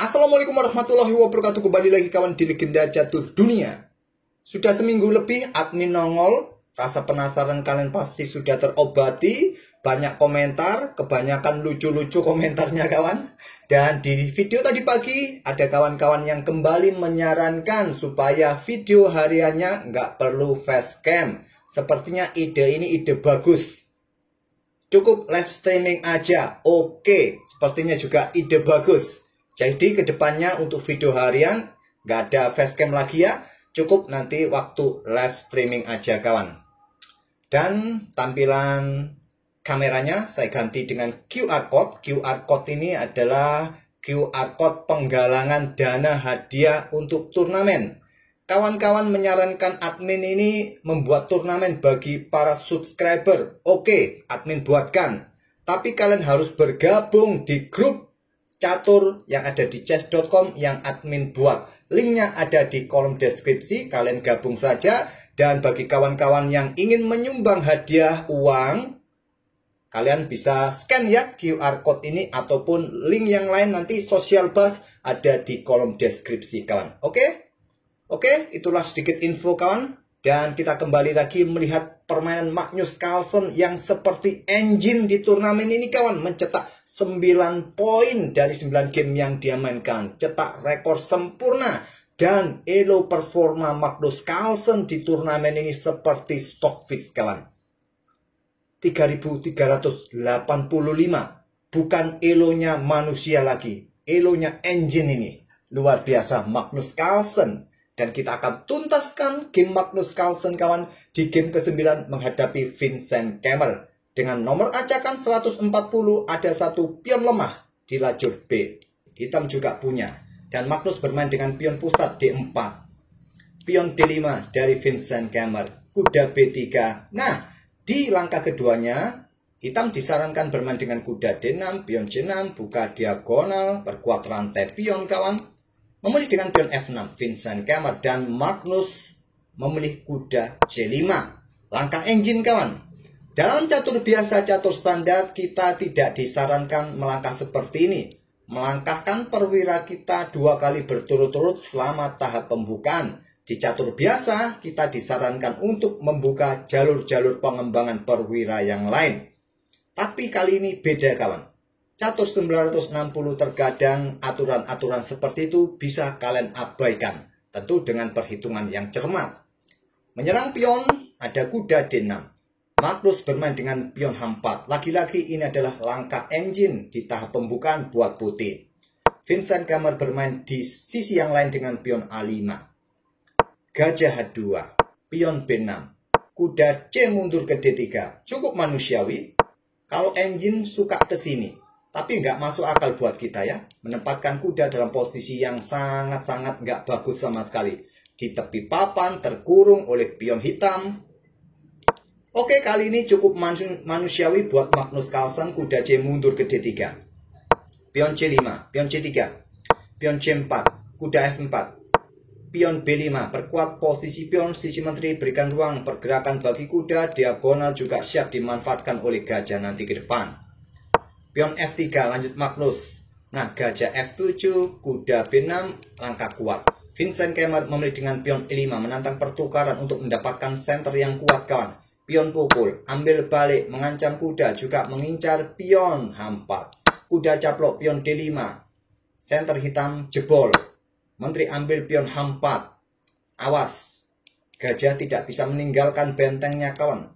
Assalamualaikum warahmatullahi wabarakatuh. Kembali lagi kawan di Legenda Catur Dunia. Sudah seminggu lebih admin nongol. Rasa penasaran kalian pasti sudah terobati. Banyak komentar, kebanyakan lucu-lucu komentarnya kawan. Dan di video tadi pagi ada kawan-kawan yang kembali menyarankan supaya video hariannya nggak perlu facecam. Sepertinya ide ini ide bagus. Cukup live streaming aja. Oke, sepertinya juga ide bagus. Jadi kedepannya untuk video harian nggak ada facecam lagi ya. Cukup nanti waktu live streaming aja kawan. Dan tampilan kameranya saya ganti dengan QR Code. QR Code ini adalah QR Code penggalangan dana hadiah untuk turnamen. Kawan-kawan menyarankan admin ini membuat turnamen bagi para subscriber. Oke, admin buatkan. Tapi kalian harus bergabung di grup catur yang ada di chess.com yang admin buat. Linknya ada di kolom deskripsi. Kalian gabung saja. Dan bagi kawan-kawan yang ingin menyumbang hadiah uang, kalian bisa scan ya QR Code ini ataupun link yang lain nanti Social Buzz ada di kolom deskripsi kawan. Oke, itulah sedikit info kawan. Dan kita kembali lagi melihat permainan Magnus Carlsen yang seperti engine di turnamen ini kawan. Mencetak 9 poin dari 9 game yang dia mainkan. Cetak rekor sempurna. Dan elo performa Magnus Carlsen di turnamen ini seperti stockfish kawan. 3385. Bukan elonya manusia lagi. Elonya engine ini. Luar biasa Magnus Carlsen. Dan kita akan tuntaskan game Magnus Carlsen kawan di game ke-9 menghadapi Vincent Kemmer. Dengan nomor acakan 140 ada satu pion lemah di lajur B. Hitam juga punya. Dan Magnus bermain dengan pion pusat D4. Pion D5 dari Vincent Kemmer. Kuda B3. Nah, di langkah keduanya hitam disarankan bermain dengan kuda D6, pion C6, buka diagonal, perkuat rantai pion kawan. Memilih dengan pion F6 Vincent Kemmer dan Magnus memilih kuda C5. Langkah engine kawan. Dalam catur biasa, catur standar kita tidak disarankan melangkah seperti ini. Melangkahkan perwira kita 2 kali berturut-turut selama tahap pembukaan. Di catur biasa kita disarankan untuk membuka jalur-jalur pengembangan perwira yang lain. Tapi kali ini beda kawan. Catur 960 terkadang aturan-aturan seperti itu bisa kalian abaikan. Tentu dengan perhitungan yang cermat. Menyerang pion ada kuda D6. Magnus bermain dengan pion H4. Lagi-lagi ini adalah langkah engine di tahap pembukaan buat putih. Vincent Kemmer bermain di sisi yang lain dengan pion A5. Gajah H2. Pion B6. Kuda C mundur ke D3. Cukup manusiawi. Kalau engine suka ke sini. Tapi nggak masuk akal buat kita ya. Menempatkan kuda dalam posisi yang sangat-sangat nggak bagus sama sekali. Di tepi papan terkurung oleh pion hitam. Oke, kali ini cukup manusiawi buat Magnus Carlsen. Kuda C mundur ke D3. Pion C5, pion C3. Pion C4, kuda F4. Pion B5, perkuat posisi pion, sisi menteri, berikan ruang pergerakan bagi kuda. Diagonal juga siap dimanfaatkan oleh gajah nanti ke depan. Pion F3 lanjut Magnus. Nah, gajah F7, kuda B6, langkah kuat. Vincent Kemmer memilih dengan pion E5 menantang pertukaran untuk mendapatkan center yang kuat kawan. Pion pukul, ambil balik, mengancam kuda, juga mengincar pion H4. Kuda caplok pion D5. Center hitam jebol. Menteri ambil pion H4. Awas. Gajah tidak bisa meninggalkan bentengnya kawan.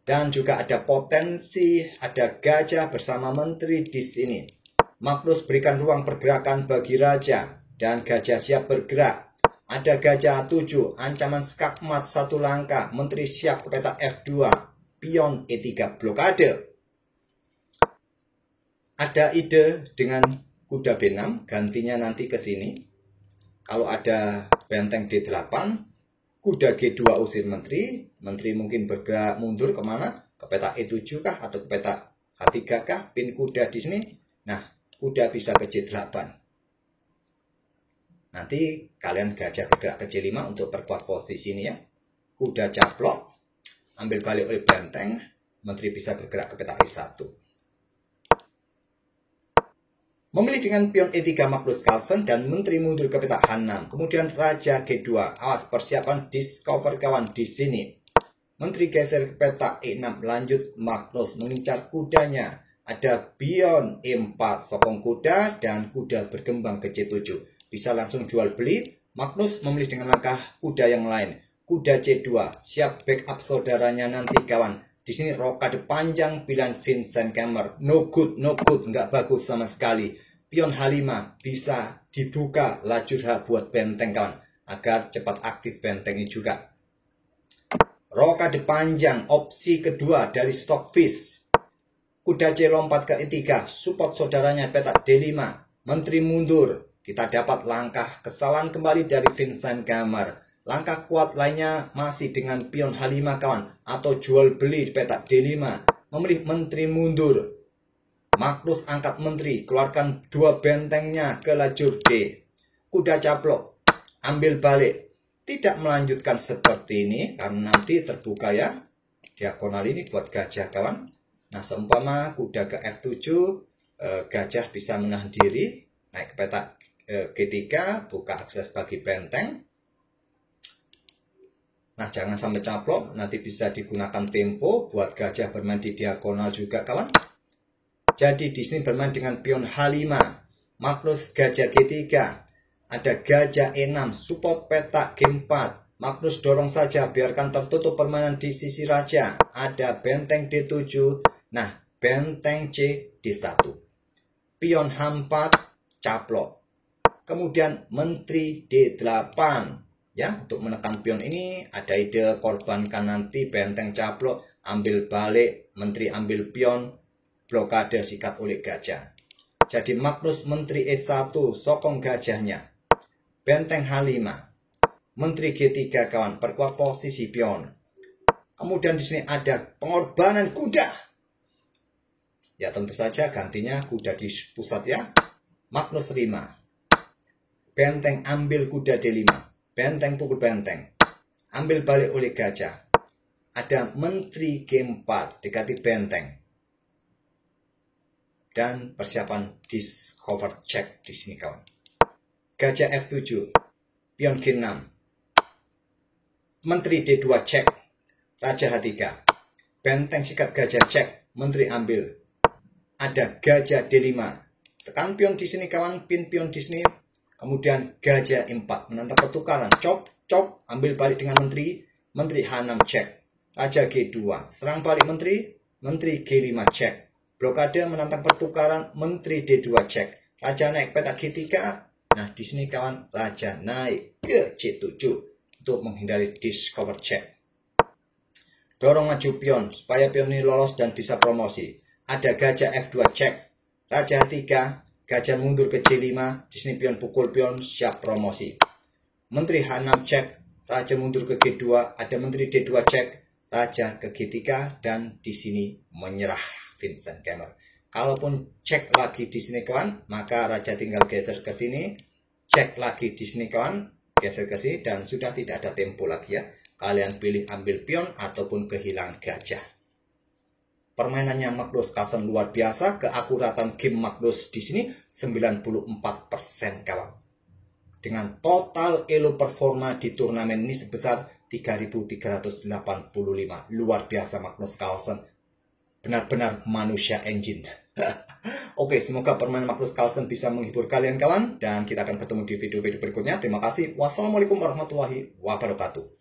Dan juga ada potensi, ada gajah bersama menteri di sini. Magnus berikan ruang pergerakan bagi raja. Dan gajah siap bergerak. Ada gajah A7, ancaman skakmat 1 langkah. Menteri siap ke peta F2. Pion E3 blokade. Ada ide dengan kuda B6, gantinya nanti ke sini. Kalau ada benteng D8, kuda G2 usir menteri. Menteri mungkin bergerak mundur kemana? Ke peta E7 kah? Atau ke peta H3 kah? Pin kuda di sini. Nah, kuda bisa ke C8. Nanti kalian gajah bergerak ke C5 untuk perkuat posisi ini ya. Kuda caplok. Ambil balik oleh benteng. Menteri bisa bergerak ke peta E1. Memilih dengan pion E3 Magnus Carlsen dan menteri mundur ke petak H6. Kemudian Raja G2. Awas, persiapan discover kawan di sini. Menteri geser ke petak E6. Lanjut Magnus mengincar kudanya. Ada pion E4 sokong kuda dan kuda berkembang ke C7. Bisa langsung jual beli. Magnus memilih dengan langkah kuda yang lain. Kuda C2, siap backup saudaranya nanti kawan. Di sini rokade panjang pilihan Vincent Kemmer. No good, nggak bagus sama sekali. Pion H5 bisa dibuka lajur H buat benteng kawan. Agar cepat aktif bentengnya juga. Rokade panjang, opsi kedua dari Stockfish. Kuda C lompat ke E3, support saudaranya petak D5. Menteri mundur. Kita dapat langkah kesalahan kembali dari Vincent Kemmer. Langkah kuat lainnya masih dengan pion H5 kawan. Atau jual beli di petak D5. Memilih menteri mundur. Magnus angkat menteri. Keluarkan dua bentengnya ke lajur D. Kuda caplok. Ambil balik. Tidak melanjutkan seperti ini. Karena nanti terbuka ya. Diagonal ini buat gajah kawan. Nah seumpama kuda ke F7. Gajah bisa menahan diri. Naik ke petak G3, buka akses bagi benteng. Nah, jangan sampai caplok, nanti bisa digunakan tempo buat gajah bermain di diagonal juga, kawan. Jadi di sini bermain dengan pion H5, Magnus gajah G3, ada gajah E6, support petak G4. Magnus dorong saja, biarkan tertutup permainan di sisi raja. Ada benteng D7, nah benteng C D1. Pion H4, caplok. Kemudian menteri D8 ya, untuk menekan pion ini ada ide korbankan nanti benteng caplok, ambil balik, menteri ambil pion, blokade sikat oleh gajah. Jadi Magnus menteri E1 sokong gajahnya. Benteng H5. Menteri G3 kawan, perkuat posisi pion. Kemudian di sini ada pengorbanan kuda. Ya tentu saja gantinya kuda di pusat ya. Magnus 5. Benteng ambil kuda D5. Benteng pukul benteng. Ambil balik oleh gajah. Ada menteri G4 dekati benteng. Dan persiapan discover check di sini kawan. Gajah F7. Pion G6. Menteri D2 cek. Raja H3. Benteng sikat gajah cek. Menteri ambil. Ada gajah D5. Tekan pion di sini kawan. Pion di sini. Kemudian gajah E4 menantang pertukaran. Cop, ambil balik dengan menteri. Menteri H6 cek. Raja G2. Serang balik menteri. Menteri G5 cek. Blokade menantang pertukaran. Menteri D2 cek. Raja naik petak G3. Nah, di sini kawan, raja naik ke C7 untuk menghindari discover check. Dorong maju pion supaya pion ini lolos dan bisa promosi. Ada gajah F2 cek. Raja H3. Gajah mundur ke C5, di sini pion pukul pion, siap promosi. Menteri H6 cek, raja mundur ke G2, ada menteri D2 cek, raja ke G3, dan di sini menyerah Vincent Kemmer. Kalaupun cek lagi di sini kawan, maka raja tinggal geser ke sini, cek lagi di sini kawan, geser ke sini, dan sudah tidak ada tempo lagi ya. Kalian pilih ambil pion ataupun kehilangan gajah. Permainannya Magnus Carlsen luar biasa, keakuratan game Magnus di sini 94% kawan. Dengan total elo performa di turnamen ini sebesar 3.385. Luar biasa Magnus Carlsen. Benar-benar manusia engine. Oke, semoga permainan Magnus Carlsen bisa menghibur kalian kawan. Dan kita akan bertemu di video-video berikutnya. Terima kasih. Wassalamualaikum warahmatullahi wabarakatuh.